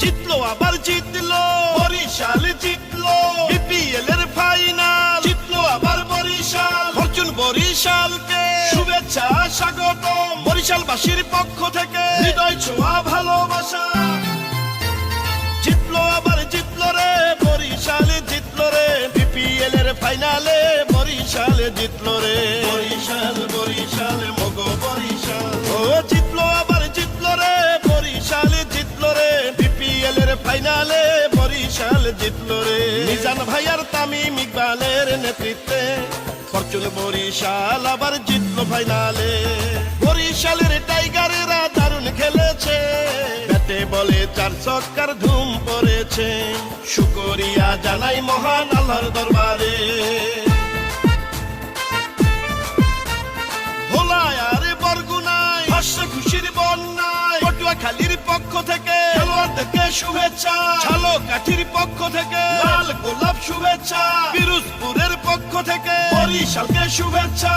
জিতলো আবার জিতলো বরিশাল জিতলো বিপিএল এর ফাইনাল জিতলো আবার বরিশাল ফরচুন বরিশালকে শুভেচ্ছা স্বাগতম বরিশালবাসীর পক্ষ থেকে হৃদয় ছোঁয়া ভালোবাসা জিতলো আবার জিতলো রে বরিশাল জিতলো রে বিপিএল এর ফাইনালে বরিশাল জিতলো রে বরিশাল বরিশাল মগো বরিশাল ও জিতলো আবার জিতলো রে বরিশাল জিতলো রে বিপিএল এর ফাইনালে বরিশাল জিতলো রে মিজান ভাইয়ার তামিম ইকবালের নেতৃত্বে ফরচুন বরিশাল আবার জিতলো ফাইনালে বরিশালের টাইগারেরা দারুণ খেলেছে ব্যাটে বলে 4 ছক্কার ধুম পড়েছে শুকরিয়া জানাই মহান আল্লাহর দরবারে ভোলায় আর বরগুনায় হাসছে খুশির বন্যায় পটুয়াখালীর পক্ষ থেকে খেলোয়াড়দেরকে শুভেচ্ছা ঝালকাঠির পক্ষ থেকে লাল গোলাপ শুভেচ্ছা পিরোজপুরের পক্ষ থেকে বরিশালকে শুভেচ্ছা